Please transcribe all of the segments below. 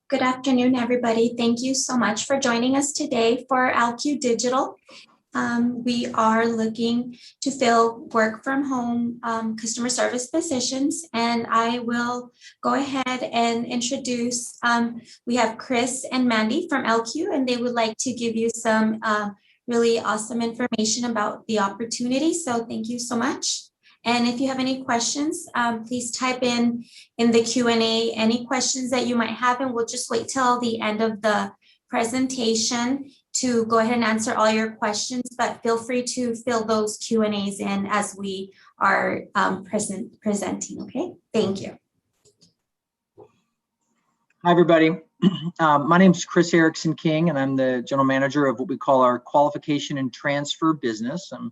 Good afternoon, everybody. Thank you so much for joining us today for LQ Digital. We are looking to fill work from home customer service positions, and I will go ahead and introduce, we have Chris and Mandy from LQ, and they would like to give you some really awesome information about the opportunity. So thank you so much. And if you have any questions, please type in the Q&A any questions that you might have, and we'll just wait till the end of the presentation to go ahead and answer all your questions, but feel free to fill those Q&As in as we are presenting, okay? Thank you. Hi, everybody. My name is Chris Erickson King, and I'm the general manager of what we call our qualification and transfer business. I'm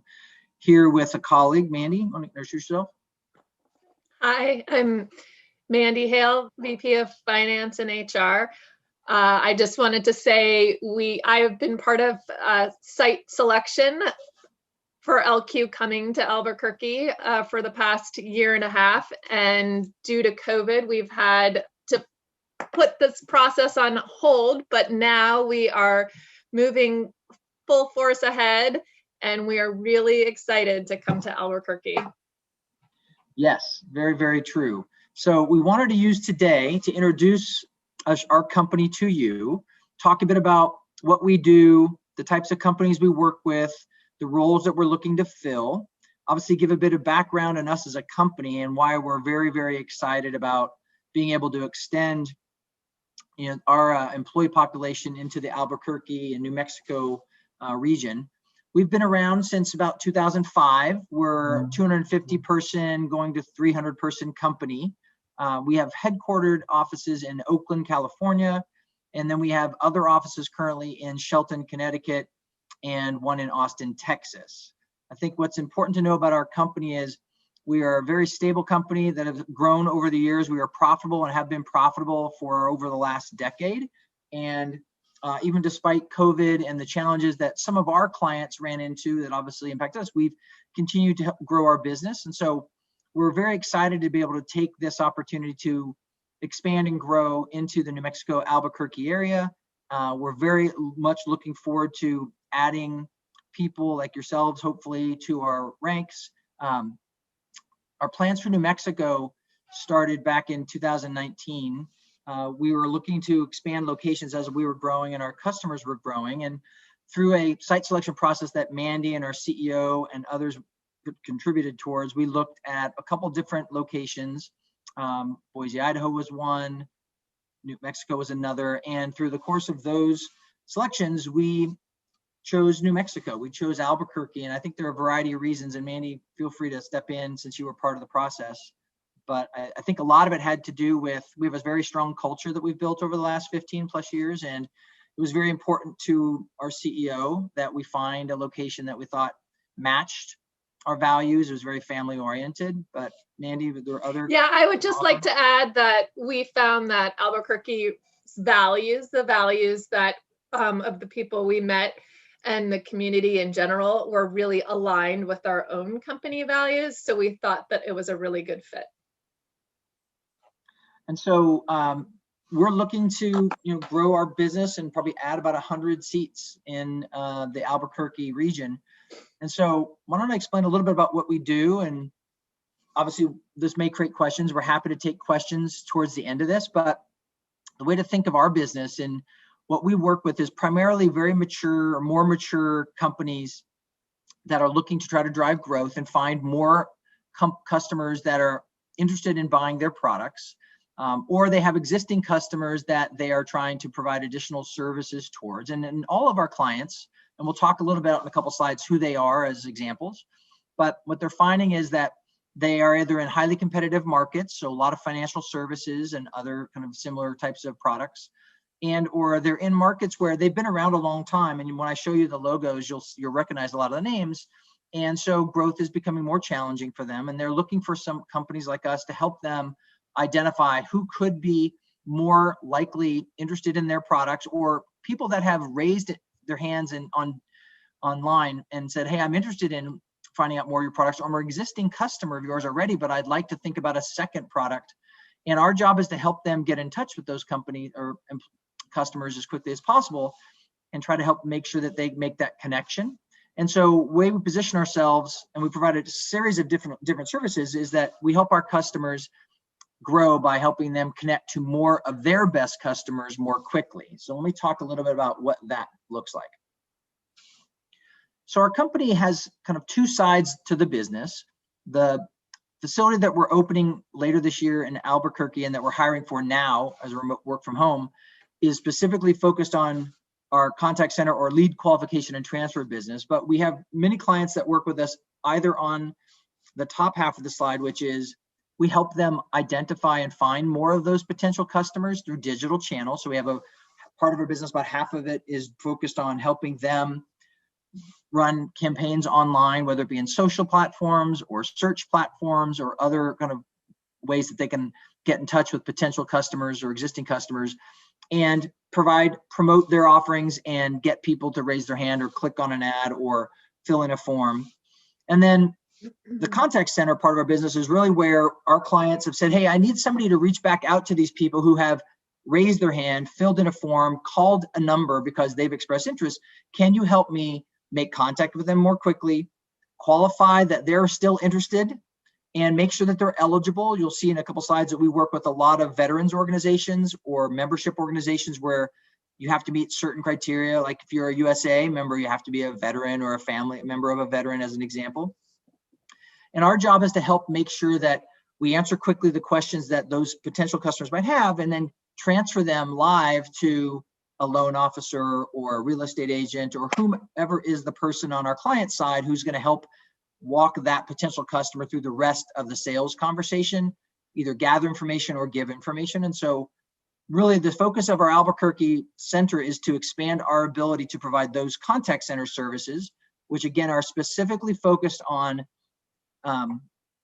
here with a colleague, Mandy. Want to introduce yourself? Hi, I'm Mandy Hale, VP of Finance and HR. I just wanted to say I have been part of site selection for LQ coming to Albuquerque for the past year and a half. And due to COVID, we've had to put this process on hold, but now we are moving full force ahead, and we are really excited to come to Albuquerque. Yes, very, very true. So we wanted to use today to introduce our company to you, talk a bit about what we do, the types of companies we work with, the roles that we're looking to fill, obviously give a bit of background on us as a company and why we're very, very excited about being able to extend our employee population into the Albuquerque and New Mexico region. We've been around since about 2005. We're a 250 person going to 300 person company. We have headquartered offices in Oakland, California, and then we have other offices currently in Shelton, Connecticut, and one in Austin, Texas. I think what's important to know about our company is we are a very stable company that has grown over the years. We are profitable and have been profitable for over the last decade. And even despite COVID and the challenges that some of our clients ran into that obviously impact us, we've continued to help grow our business. And so we're very excited to be able to take this opportunity to expand and grow into the New Mexico Albuquerque area. We're very much looking forward to adding people like yourselves, hopefully, to our ranks. Our plans for New Mexico started back in 2019. We were looking to expand locations as we were growing and our customers were growing. And through a site selection process that Mandy and our CEO and others contributed towards, we looked at a couple different locations. Boise, Idaho was one, New Mexico was another, and through the course of those selections, we chose New Mexico. We chose Albuquerque, and I think there are a variety of reasons, and Mandy, feel free to step in since you were part of the process. But I think a lot of it had to do with, we have a very strong culture that we've built over the last 15 plus years, and it was very important to our CEO that we find a location that we thought matched our values. It was very family oriented. But Mandy, there were other— Yeah, I would just like to add that we found that Albuquerque's values, the values that of the people we met and the community in general, were really aligned with our own company values. So we thought that it was a really good fit. And so we're looking to grow our business and probably add about 100 seats in the Albuquerque region. And so why don't I explain a little bit about what we do? And obviously this may create questions. We're happy to take questions towards the end of this, but the way to think of our business and what we work with is primarily very mature or more mature companies that are looking to try to drive growth and find more customers that are interested in buying their products. Or they have existing customers that they are trying to provide additional services towards. And all of our clients, and we'll talk a little bit in a couple slides who they are as examples, but what they're finding is that they are either in highly competitive markets, so a lot of financial services and other kind of similar types of products, and or they're in markets where they've been around a long time. And when I show you the logos, you'll recognize a lot of the names. And so growth is becoming more challenging for them. And they're looking for some companies like us to help them identify who could be more likely interested in their products, or people that have raised their hands online and said, hey, I'm interested in finding out more of your products. I'm an existing customer of yours already, but I'd like to think about a second product. And our job is to help them get in touch with those companies or customers as quickly as possible and try to help make sure that they make that connection. And so the way we position ourselves, and we provide a series of different services, is that we help our customers grow by helping them connect to more of their best customers more quickly. So let me talk a little bit about what that looks like. So our company has kind of two sides to the business. The facility that we're opening later this year in Albuquerque and that we're hiring for now as a remote work from home is specifically focused on our contact center or lead qualification and transfer business. But we have many clients that work with us either on the top half of the slide, which is we help them identify and find more of those potential customers through digital channels. So we have a part of our business, about half of it is focused on helping them run campaigns online, whether it be in social platforms or search platforms or other kind of ways that they can get in touch with potential customers or existing customers and promote their offerings and get people to raise their hand or click on an ad or fill in a form. And then the contact center part of our business is really where our clients have said, hey, I need somebody to reach back out to these people who have raised their hand, filled in a form, called a number because they've expressed interest. Can you help me make contact with them more quickly, qualify that they're still interested, and make sure that they're eligible? You'll see in a couple slides that we work with a lot of veterans organizations or membership organizations where you have to meet certain criteria. Like if you're a USA member, you have to be a veteran or a family member of a veteran, as an example. And our job is to help make sure that we answer quickly the questions that those potential customers might have and then transfer them live to a loan officer or a real estate agent or whomever is the person on our client side who's going to help walk that potential customer through the rest of the sales conversation, either gather information or give information. And so really the focus of our Albuquerque center is to expand our ability to provide those contact center services, which again are specifically focused on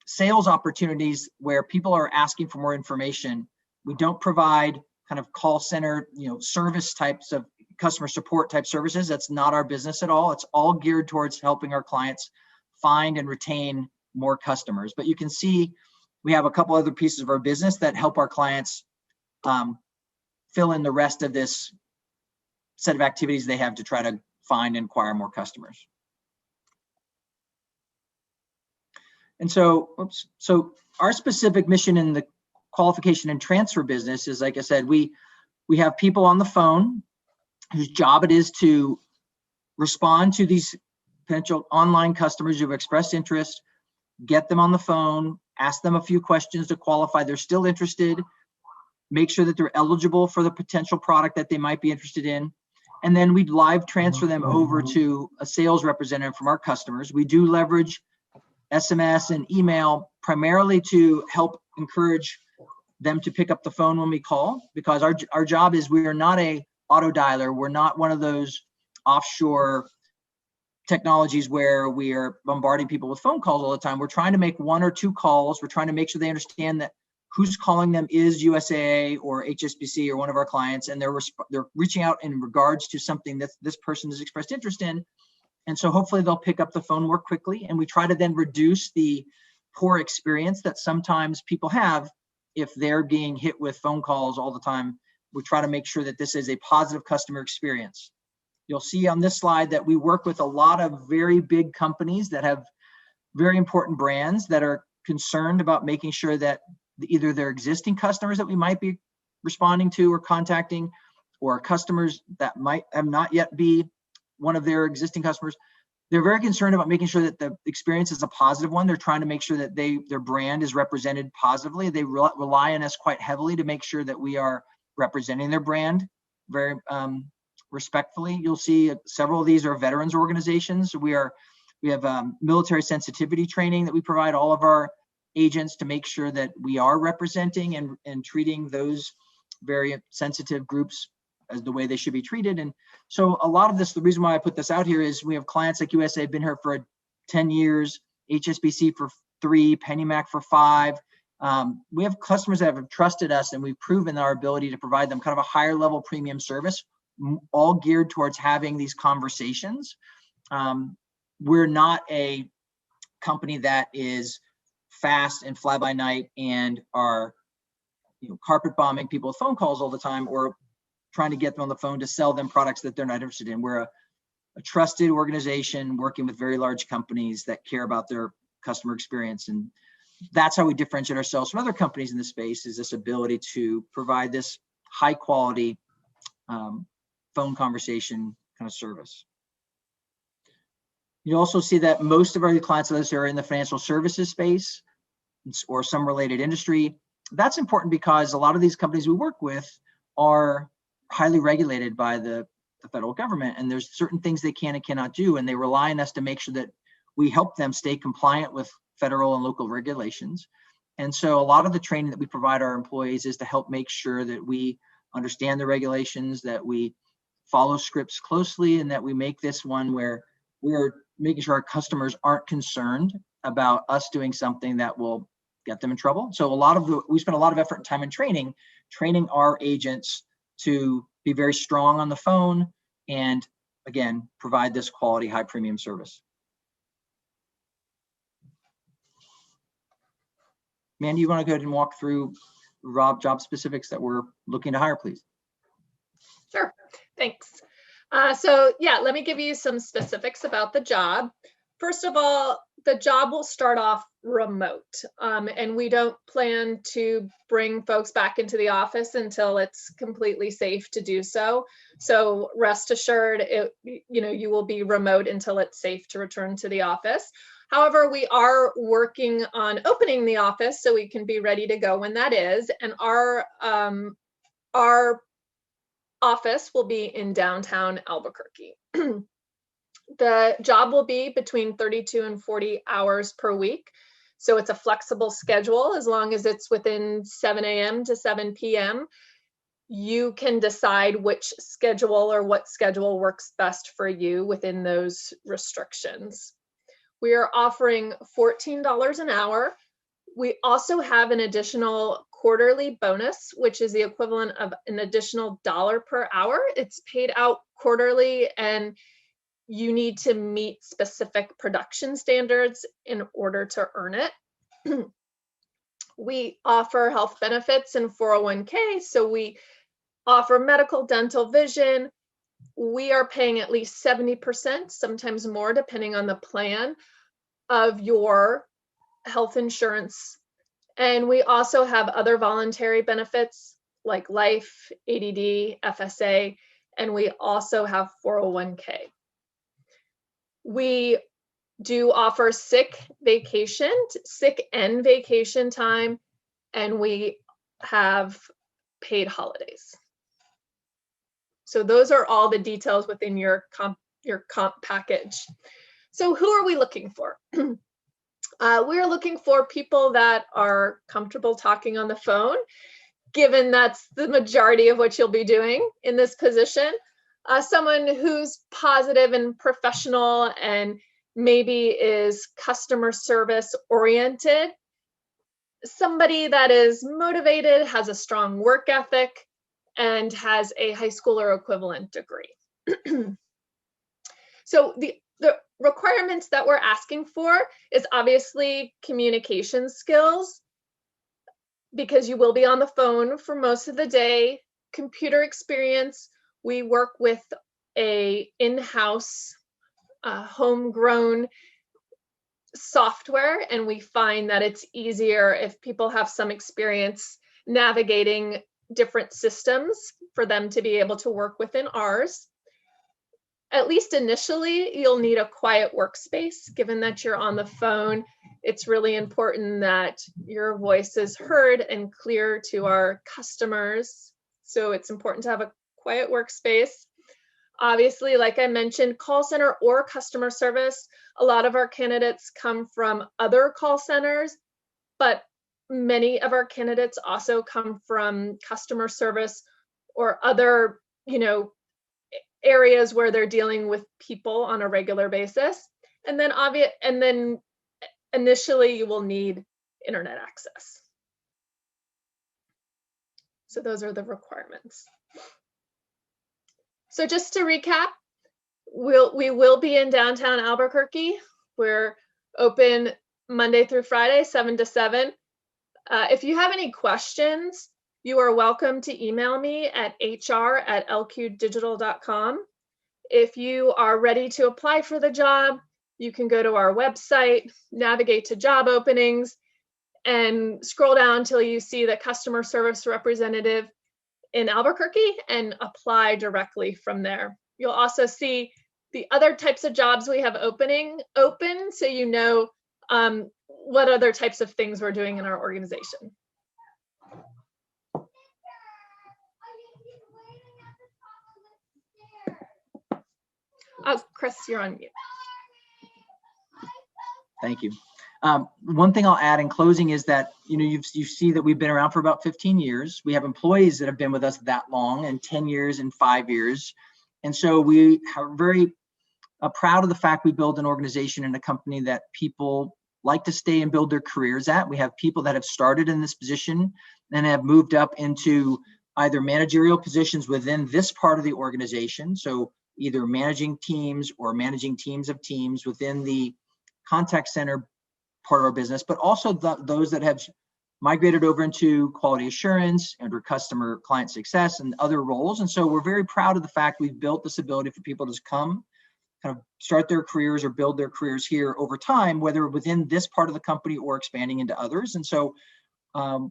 sales opportunities where people are asking for more information. We don't provide kind of call center, service types of customer support type services. That's not our business at all. It's all geared towards helping our clients find and retain more customers. But you can see we have a couple other pieces of our business that help our clients fill in the rest of this set of activities they have to try to find and acquire more customers. And so our specific mission in the qualification and transfer business is, like I said, we have people on the phone whose job it is to respond to these potential online customers who've expressed interest, get them on the phone, ask them a few questions to qualify they're still interested, make sure that they're eligible for the potential product that they might be interested in, and then we'd live transfer them over to a sales representative from our customers. We do leverage SMS and email primarily to help encourage them to pick up the phone when we call, because our job is we are not a auto dialer. We're not one of those offshore technologies where we are bombarding people with phone calls all the time. We're trying to make one or two calls. We're trying to make sure they understand that who's calling them is USAA or HSBC or one of our clients, and they're reaching out in regards to something that this person has expressed interest in. And so hopefully they'll pick up the phone more quickly, and we try to then reduce the poor experience that sometimes people have if they're being hit with phone calls all the time. We try to make sure that this is a positive customer experience. You'll see on this slide that we work with a lot of very big companies that have very important brands that are concerned about making sure that either their existing customers that we might be responding to or contacting, or customers that might have not yet be one of their existing customers, they're very concerned about making sure that the experience is a positive one. They're trying to make sure that their brand is represented positively. They rely on us quite heavily to make sure that we are representing their brand very respectfully. You'll see several of these are veterans organizations. We have military sensitivity training that we provide all of our agents to make sure that we are representing and treating those very sensitive groups as the way they should be treated. And so a lot of this, the reason why I put this out here is we have clients like USA have been here for 10 years, HSBC for 3, PennyMac for 5. We have customers that have trusted us, and we've proven our ability to provide them kind of a higher level premium service, all geared towards having these conversations. We're not a company that is fast and fly by night and are carpet bombing people with phone calls all the time, or trying to get them on the phone to sell them products that they're not interested in. We're a trusted organization working with very large companies that care about their customer experience. And that's how we differentiate ourselves from other companies in this space, is this ability to provide this high quality phone conversation kind of service. You also see that most of our clients of this are in the financial services space or some related industry. That's important because a lot of these companies we work with are highly regulated by the federal government, and there's certain things they can and cannot do, and they rely on us to make sure that we help them stay compliant with federal and local regulations. And so a lot of the training that we provide our employees is to help make sure that we understand the regulations, that we follow scripts closely, and that we make this one where we're making sure our customers aren't concerned about us doing something that will get them in trouble. So we spend a lot of effort and time in training our agents to be very strong on the phone and, again, provide this quality, high premium service. Mandy, you want to go ahead and walk through job specifics that we're looking to hire, please? Sure, thanks. So yeah, let me give you some specifics about the job. First of all, the job will start off remote, and we don't plan to bring folks back into the office until it's completely safe to do so. So rest assured, you will be remote until it's safe to return to the office. However, we are working on opening the office so we can be ready to go when that is. And our office will be in downtown Albuquerque. The job will be between 32 and 40 hours per week. So it's a flexible schedule as long as it's within 7 a.m. to 7 p.m. You can decide which schedule or what schedule works best for you within those restrictions. We are offering $14 an hour. We also have an additional quarterly bonus, which is the equivalent of an additional $1 per hour. It's paid out quarterly, and you need to meet specific production standards in order to earn it. We offer health benefits and 401k, so we offer medical, dental, vision. We are paying at least 70%, sometimes more, depending on the plan, of your health insurance. And we also have other voluntary benefits like life, ADD, FSA, and we also have 401k. We do offer sick and vacation time, and we have paid holidays. So those are all the details within your comp package. So who are we looking for? We're looking for people that are comfortable talking on the phone, given that's the majority of what you'll be doing in this position. Someone who's positive and professional and maybe is customer service oriented. Somebody that is motivated, has a strong work ethic, and has a high school or equivalent degree. So the requirements that we're asking for is obviously communication skills, because you will be on the phone for most of the day. Computer experience. We work with a in-house homegrown software, and we find that it's easier if people have some experience navigating different systems for them to be able to work within ours. At least initially, you'll need a quiet workspace. Given that you're on the phone, it's really important that your voice is heard and clear to our customers. So it's important to have a quiet workspace. Obviously, like I mentioned, call center or customer service. A lot of our candidates come from other call centers, but many of our candidates also come from customer service or other, areas where they're dealing with people on a regular basis. And then initially you will need internet access. So those are the requirements. So just to recap, we will be in downtown Albuquerque. We're open Monday through Friday, 7 to 7. If you have any questions, you are welcome to email me at hr@lqdigital.com. If you are ready to apply for the job, you can go to our website, navigate to job openings, and scroll down until you see the customer service representative in Albuquerque and apply directly from there. You'll also see the other types of jobs we have open, so you know what other types of things we're doing in our organization. Oh, Chris, you're on mute. Thank you. One thing I'll add in closing is that, you see that we've been around for about 15 years. We have employees that have been with us that long, and 10 years and 5 years. And so we are very proud of the fact we build an organization and a company that people like to stay and build their careers at. We have people that have started in this position and have moved up into either managerial positions within this part of the organization. So either managing teams or managing teams of teams within the contact center part of our business, but also those that have migrated over into quality assurance and customer client success and other roles. And so we're very proud of the fact we've built this ability for people to come kind of start their careers or build their careers here over time, whether within this part of the company or expanding into others. And so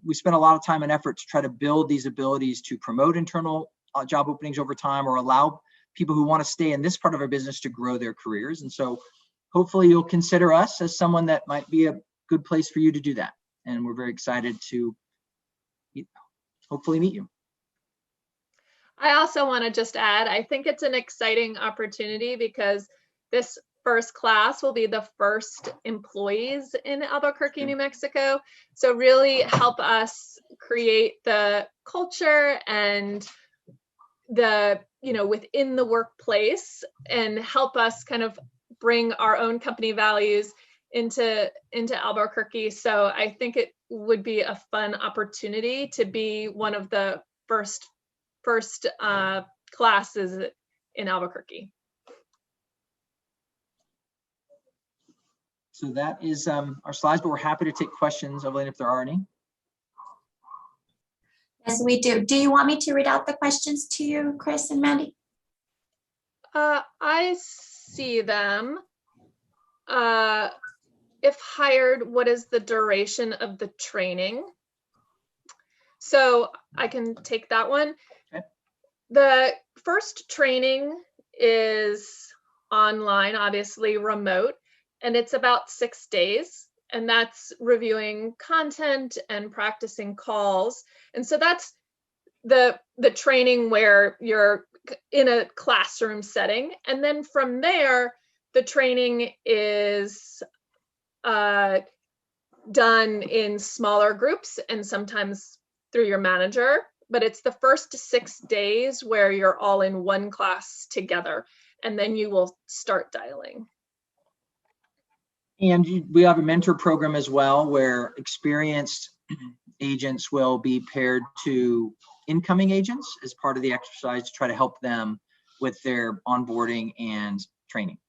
we spent a lot of time and effort to try to build these abilities to promote internal job openings over time, or allow people who want to stay in this part of our business to grow their careers. And so hopefully you'll consider us as someone that might be a good place for you to do that. And we're very excited to hopefully meet you. I also want to just add, I think it's an exciting opportunity because this first class will be the first employees in Albuquerque, New Mexico. So really help us create the culture and the, within the workplace, and help us kind of bring our own company values into Albuquerque. So I think it would be a fun opportunity to be one of the first classes in Albuquerque. So that is our slides, but we're happy to take questions, Evelyn, if there are any. Yes, we do. Do you want me to read out the questions to you, Chris and Mandy? I see them. If hired, what is the duration of the training? So I can take that one. Okay. The first training is online, obviously remote, and it's about 6 days. And that's reviewing content and practicing calls. And so that's the training where you're in a classroom setting. And then from there, the training is done in smaller groups and sometimes through your manager. But it's the first 6 days where you're all in one class together, and then you will start dialing. And we have a mentor program as well, where experienced agents will be paired to incoming agents as part of the exercise to try to help them with their onboarding and training.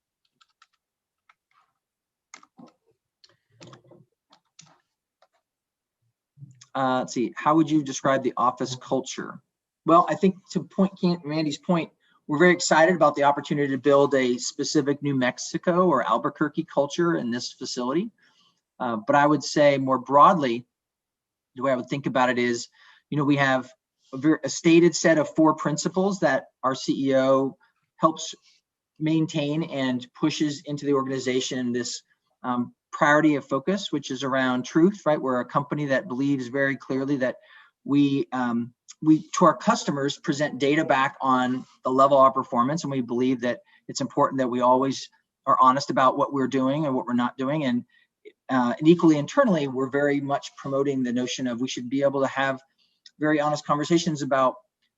Let's see, how would you describe the office culture? Well, I think to Mandy's point, we're very excited about the opportunity to build a specific New Mexico or Albuquerque culture in this facility. But I would say more broadly, the way I would think about it is, we have a stated set of 4 principles that our CEO helps maintain and pushes into the organization. This priority of focus, which is around truth, right? We're a company that believes very clearly that we to our customers present data back on the level of our performance, and we believe that it's important that we always are honest about what we're doing and what we're not doing. And equally internally, we're very much promoting the notion of we should be able to have very honest conversations about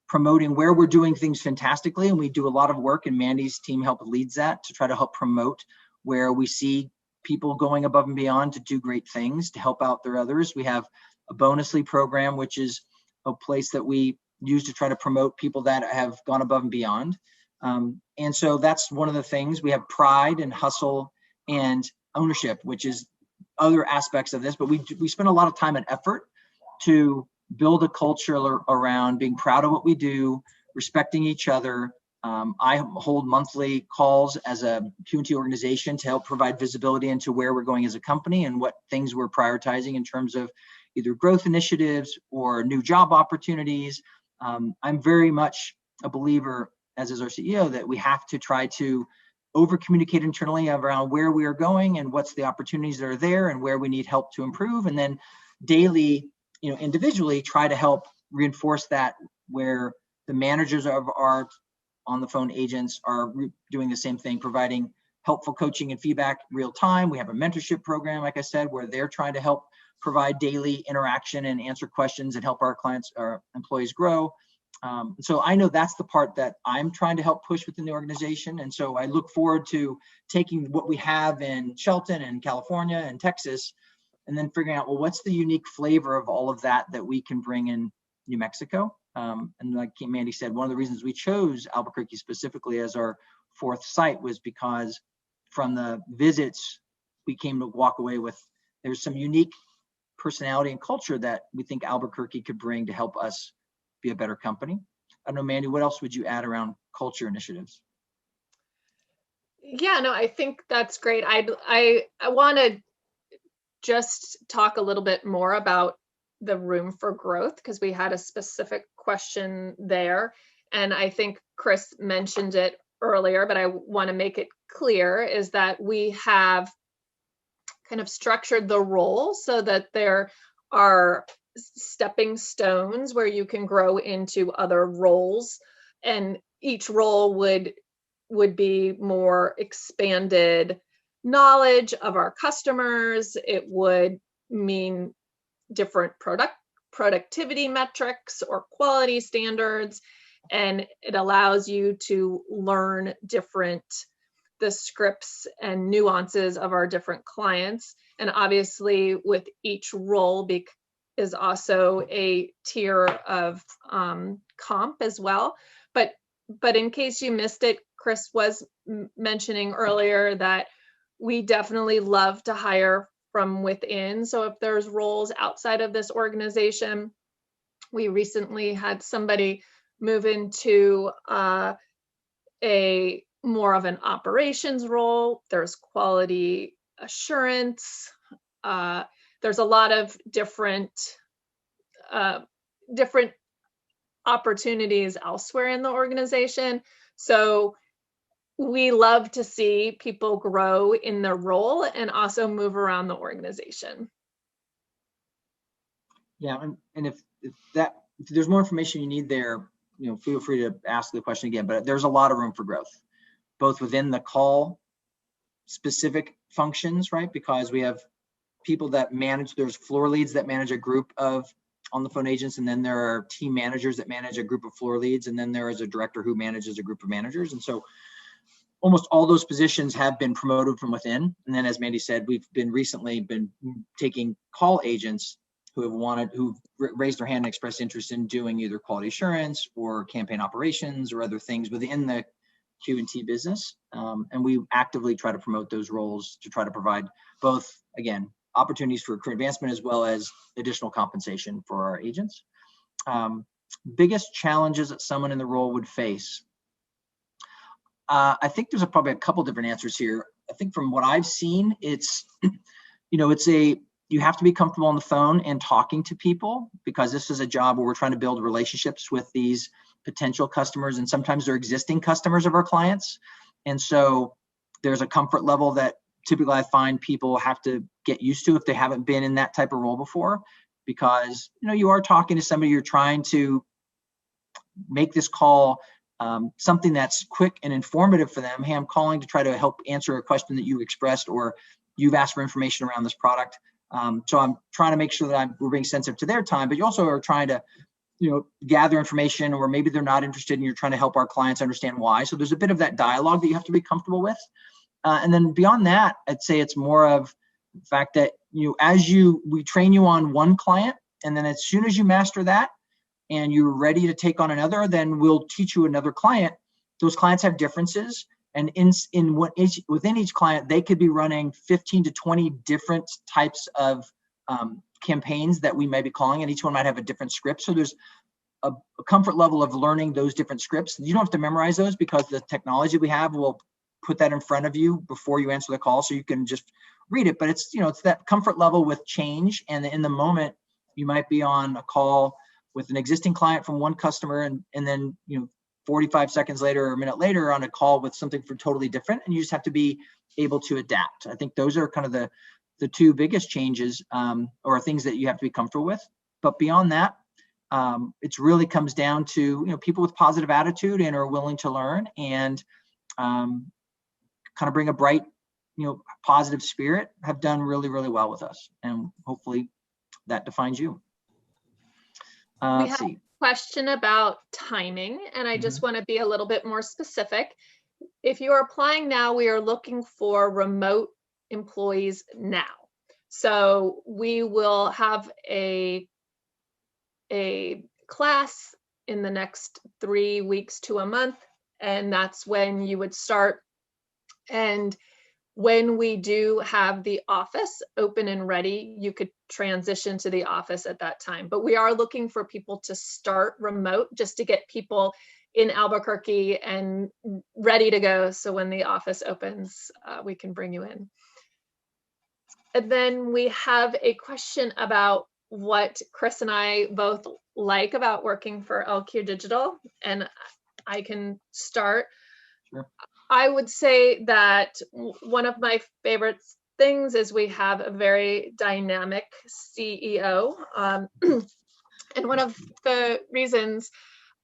promoting where we're doing things fantastically. And we do a lot of work, and Mandy's team leads that to try to help promote where we see people going above and beyond to do great things to help out their others. We have a bonusly program, which is a place that we use to try to promote people that have gone above and beyond. And so that's one of the things. We have pride and hustle and ownership, which is other aspects of this, but we spend a lot of time and effort to build a culture around being proud of what we do, respecting each other. I hold monthly calls as a Q&T organization to help provide visibility into where we're going as a company and what things we're prioritizing in terms of either growth initiatives or new job opportunities. I'm very much a believer, as is our CEO, that we have to try to over communicate internally around where we are going and what's the opportunities that are there and where we need help to improve. And then daily, individually try to help reinforce that where the managers of our on the phone agents are doing the same thing, providing helpful coaching and feedback real time. We have a mentorship program, like I said, where they're trying to help provide daily interaction and answer questions and help our clients, our employees grow. So I know that's the part that I'm trying to help push within the organization. And so I look forward to taking what we have in Shelton and California and Texas, and then figuring out, well, what's the unique flavor of all of that we can bring in New Mexico. And like Mandy said, one of the reasons we chose Albuquerque specifically as our fourth site was because from the visits, we came to walk away with, there's some unique personality and culture that we think Albuquerque could bring to help us be a better company. I don't know, Mandy, what else would you add around culture initiatives? Yeah, no, I think that's great. I want to just talk a little bit more about the room for growth, because we had a specific question there. And I think Chris mentioned it earlier, but I want to make it clear, is that we have kind of structured the role so that there are stepping stones where you can grow into other roles, and each role would be more expanded knowledge of our customers. It would mean different productivity metrics or quality standards, and it allows you to learn the scripts and nuances of our different clients. And obviously with each role is also a tier of comp as well. But in case you missed it, Chris was mentioning earlier that we definitely love to hire from within. So if there's roles outside of this organization, we recently had somebody move into a more of an operations role. There's quality assurance. There's a lot of different opportunities elsewhere in the organization. So we love to see people grow in their role and also move around the organization. Yeah, and if there's more information you need there, feel free to ask the question again, but there's a lot of room for growth, both within the call specific functions, right? Because we have people that manage, there's floor leads that manage a group of on the phone agents, and then there are team managers that manage a group of floor leads, and then there is a director who manages a group of managers. And so almost all those positions have been promoted from within. And then, as Mandy said, we've recently been taking call agents who've raised their hand and expressed interest in doing either quality assurance or campaign operations or other things within the Q&T business. And we actively try to promote those roles to try to provide both, again, opportunities for career advancement as well as additional compensation for our agents. Biggest challenges that someone in the role would face. I think there's probably a couple different answers here. I think from what I've seen, it's, you have to be comfortable on the phone and talking to people, because this is a job where we're trying to build relationships with these potential customers, and sometimes they're existing customers of our clients. And so there's a comfort level that typically I find people have to get used to if they haven't been in that type of role before, because you are talking to somebody, you're trying to make this call something that's quick and informative for them. Hey, I'm calling to try to help answer a question that you expressed, or you've asked for information around this product. So I'm trying to make sure that we're being sensitive to their time, but you also are trying to, gather information, or maybe they're not interested and you're trying to help our clients understand why. So there's a bit of that dialogue that you have to be comfortable with. And then beyond that, I'd say it's more of the fact that, we train you on one client, and then as soon as you master that and you're ready to take on another, then we'll teach you another client. Those clients have differences. And within each client, they could be running 15 to 20 different types of campaigns that we may be calling, and each one might have a different script. So there's a comfort level of learning those different scripts. You don't have to memorize those because the technology we have will put that in front of you before you answer the call, so you can just read it. But it's, it's that comfort level with change. And in the moment, you might be on a call with an existing client from one customer, and then 45 seconds later or a minute later on a call with something for totally different, and you just have to be able to adapt. I think those are kind of the two biggest changes, or things that you have to be comfortable with. But beyond that, it really comes down to people with positive attitude and are willing to learn, and kind of bring a bright, positive spirit, have done really, really well with us, and hopefully that defines you. Let's see. Question about timing, and I just want to be a little bit more specific. If you are applying now, we are looking for remote employees now. So we will have a class in the next 3 weeks to a month, and that's when you would start. And when we do have the office open and ready, you could transition to the office at that time. But we are looking for people to start remote, just to get people in Albuquerque and ready to go. So when the office opens, we can bring you in. And then we have a question about what Chris and I both like about working for LQ Digital, and I can start. Sure. I would say that one of my favorite things is we have a very dynamic CEO. And one of the reasons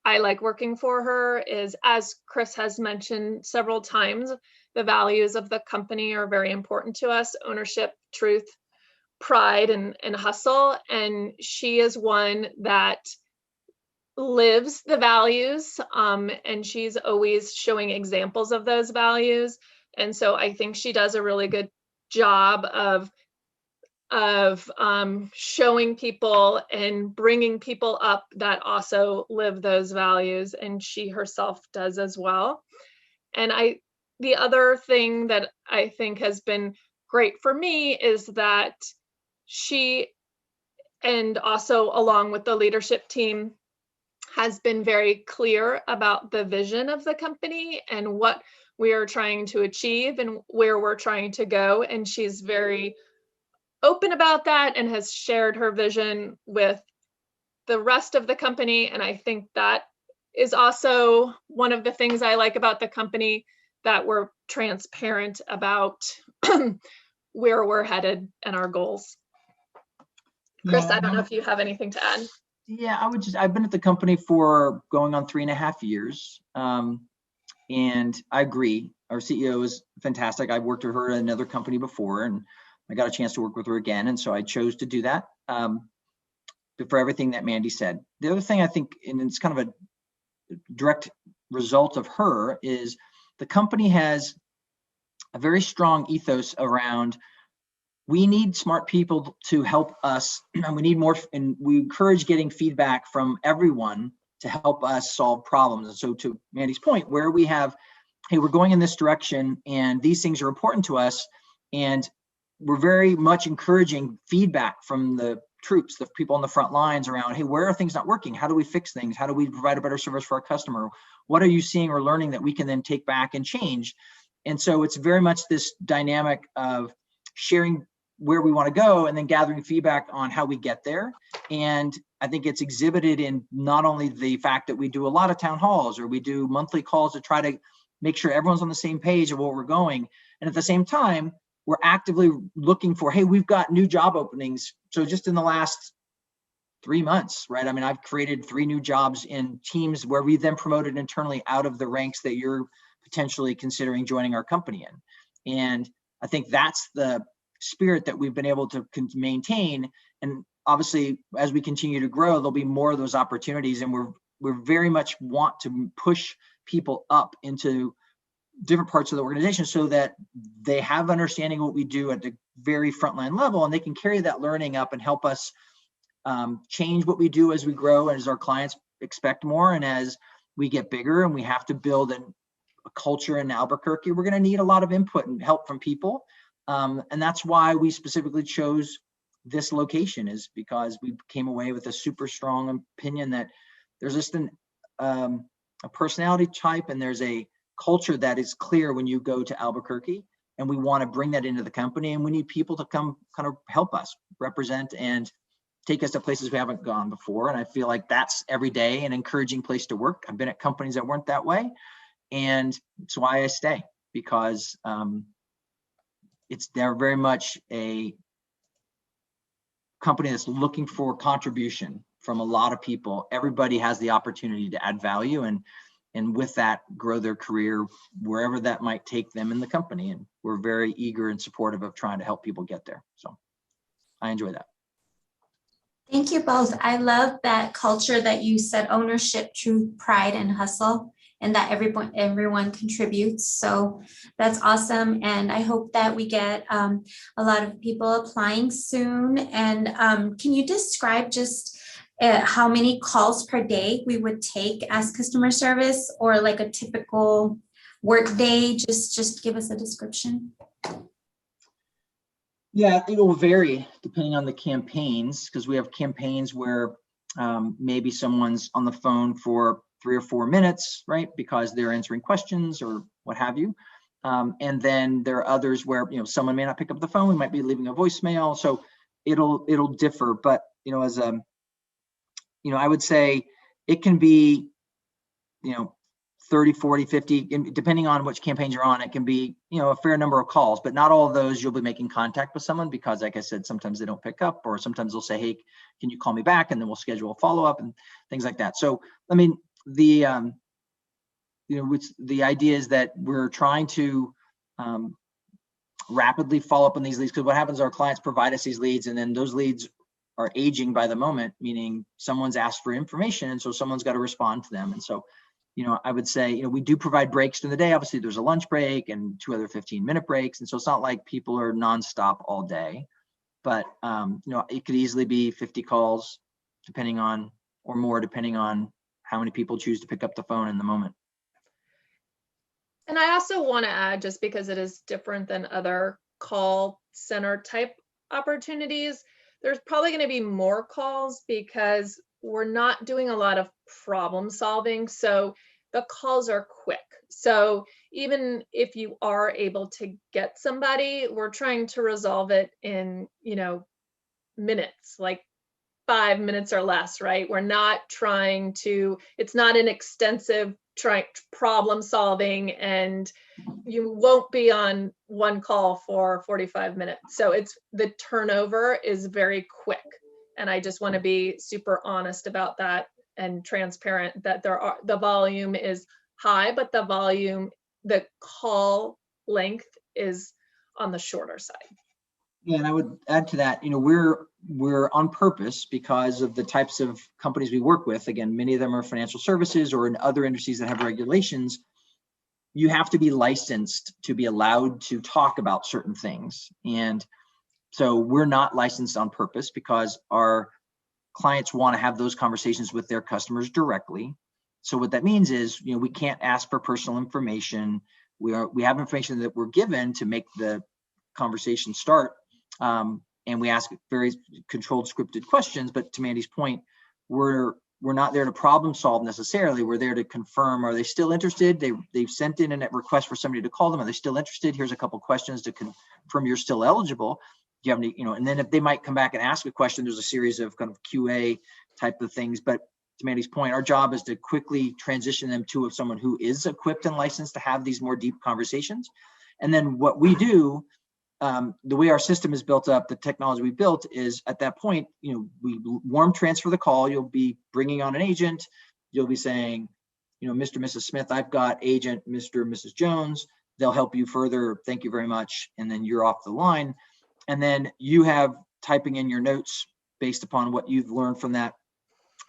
I like working for her is, as Chris has mentioned several times, the values of the company are very important to us: ownership, truth, pride, and hustle. And she is one that lives the values, and she's always showing examples of those values. And so I think she does a really good job of showing people and bringing people up that also live those values, and she herself does as well. And the other thing that I think has been great for me is that she, and also along with the leadership team, has been very clear about the vision of the company and what we are trying to achieve and where we're trying to go. And she's very open about that and has shared her vision with the rest of the company. And I think that is also one of the things I like about the company, that we're transparent about where we're headed and our goals. Chris, I don't know if you have anything to add. Yeah, I've been at the company for going on 3.5 years. And I agree. Our CEO is fantastic. I've worked with her at another company before, and I got a chance to work with her again. And so I chose to do that for everything that Mandy said. The other thing I think, and it's kind of a direct result of her, is the company has a very strong ethos around, we need smart people to help us, and we need more, and we encourage getting feedback from everyone to help us solve problems. And so to Mandy's point, where we have, hey, we're going in this direction and these things are important to us, and we're very much encouraging feedback from the troops, the people on the front lines around, hey, where are things not working? How do we fix things? How do we provide a better service for our customer? What are you seeing or learning that we can then take back and change? And so it's very much this dynamic of sharing where we want to go and then gathering feedback on how we get there. And I think it's exhibited in not only the fact that we do a lot of town halls, or we do monthly calls to try to make sure everyone's on the same page of where we're going. And at the same time, we're actively looking for, hey, we've got new job openings. So just in the last 3 months, right? I mean, I've created 3 new jobs in teams where we then promoted internally out of the ranks that you're potentially considering joining our company in. And I think that's the spirit that we've been able to maintain. And obviously, as we continue to grow, there'll be more of those opportunities. And we're very much want to push people up into different parts of the organization so that they have understanding of what we do at the very frontline level, and they can carry that learning up and help us change what we do as we grow and as our clients expect more. And as we get bigger and we have to build a culture in Albuquerque, we're going to need a lot of input and help from people. And that's why we specifically chose this location is because we came away with a super strong opinion that there's just a personality type and there's a culture that is clear when you go to Albuquerque, and we want to bring that into the company, and we need people to come kind of help us represent and take us to places we haven't gone before. And I feel like that's every day an encouraging place to work. I've been at companies that weren't that way, and it's why I stay, because they're very much a company that's looking for contribution from a lot of people. Everybody has the opportunity to add value and with that grow their career wherever that might take them in the company. And we're very eager and supportive of trying to help people get there. So I enjoy that. Thank you both. I love that culture that you said, ownership, truth, pride, and hustle, and that everyone contributes. So that's awesome. And I hope that we get a lot of people applying soon. And can you describe just how many calls per day we would take as customer service, or like a typical work day? Just give us a description. Yeah, it'll vary depending on the campaigns, because we have campaigns where maybe someone's on the phone for 3 or 4 minutes, right? Because they're answering questions or what have you. And then there are others where, someone may not pick up the phone. We might be leaving a voicemail. So it'll differ. But, as I would say it can be, 30, 40, 50, depending on which campaigns you're on, it can be, a fair number of calls, but not all of those you'll be making contact with someone, because like I said, sometimes they don't pick up, or sometimes they'll say, hey, can you call me back? And then we'll schedule a follow-up and things like that. So, the idea is that we're trying to rapidly follow up on these leads, because what happens is our clients provide us these leads, and then those leads are aging by the moment, meaning someone's asked for information, and so someone's got to respond to them. And so, I would say, we do provide breaks during the day. Obviously, there's a lunch break and 2 other 15-minute breaks. And so it's not like people are nonstop all day, but, it could easily be 50 calls depending on, or more, depending on how many people choose to pick up the phone in the moment. And I also want to add, just because it is different than other call center type opportunities, there's probably going to be more calls because we're not doing a lot of problem solving. So the calls are quick. So even if you are able to get somebody, we're trying to resolve it in, minutes, like 5 minutes or less, right? We're not trying to, it's not an extensive problem solving, and you won't be on one call for 45 minutes. So the turnover is very quick. And I just want to be super honest about that and transparent that the volume is high, but the call length is on the shorter side. Yeah, and I would add to that, we're on purpose because of the types of companies we work with. Again, many of them are financial services or in other industries that have regulations. You have to be licensed to be allowed to talk about certain things. And so we're not licensed on purpose because our clients want to have those conversations with their customers directly. So what that means is, we can't ask for personal information. We have information that we're given to make the conversation start. And we ask very controlled, scripted questions. But to Mandy's point, we're not there to problem solve necessarily. We're there to confirm, are they still interested? They've sent in a request for somebody to call them. Are they still interested? Here's a couple questions to confirm you're still eligible. Do you have any, and then if they might come back and ask a question, there's a series of kind of QA type of things. But to Mandy's point, our job is to quickly transition them to someone who is equipped and licensed to have these more deep conversations. And then what we do, the way our system is built up, the technology we built is at that point, we warm transfer the call. You'll be bringing on an agent. You'll be saying, Mr. and Mrs. Smith, I've got agent Mr. and Mrs. Jones. They'll help you further. Thank you very much. And then you're off the line. And then you have typing in your notes based upon what you've learned from that.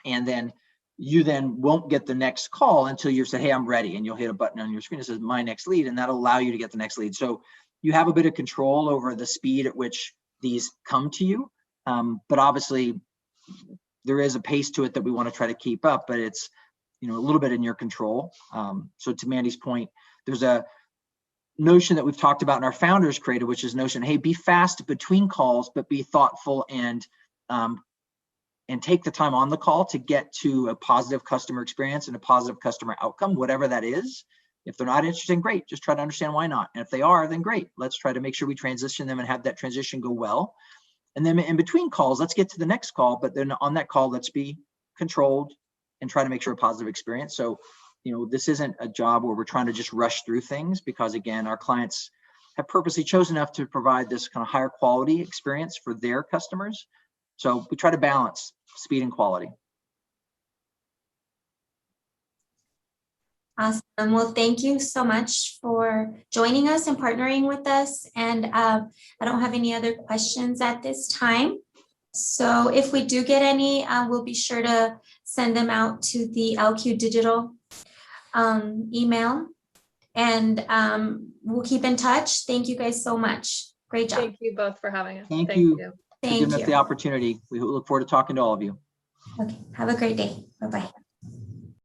And then you won't get the next call until you've said, hey, I'm ready. And you'll hit a button on your screen that says my next lead, and that'll allow you to get the next lead. So you have a bit of control over the speed at which these come to you. But obviously there is a pace to it that we want to try to keep up, but it's, a little bit in your control. So to Mandy's point, there's notion that we've talked about in our founders creative, which is notion, hey, be fast between calls, but be thoughtful and take the time on the call to get to a positive customer experience and a positive customer outcome, whatever that is. If they're not interested, great. Just try to understand why not. And if they are, then great. Let's try to make sure we transition them and have that transition go well. And then in between calls, let's get to the next call. But then on that call, let's be controlled and try to make sure a positive experience. So, this isn't a job where we're trying to just rush through things, because again, our clients have purposely chosen enough to provide this kind of higher quality experience for their customers. So we try to balance speed and quality. Awesome. Well, thank you so much for joining us and partnering with us. And I don't have any other questions at this time. So if we do get any, we'll be sure to send them out to the LQ Digital email, and we'll keep in touch. Thank you guys so much. Great job. Thank you both for having us. Thank you for Thank giving us you. the opportunity. We look forward to talking to all of you. Okay. Have a great day. Bye-bye.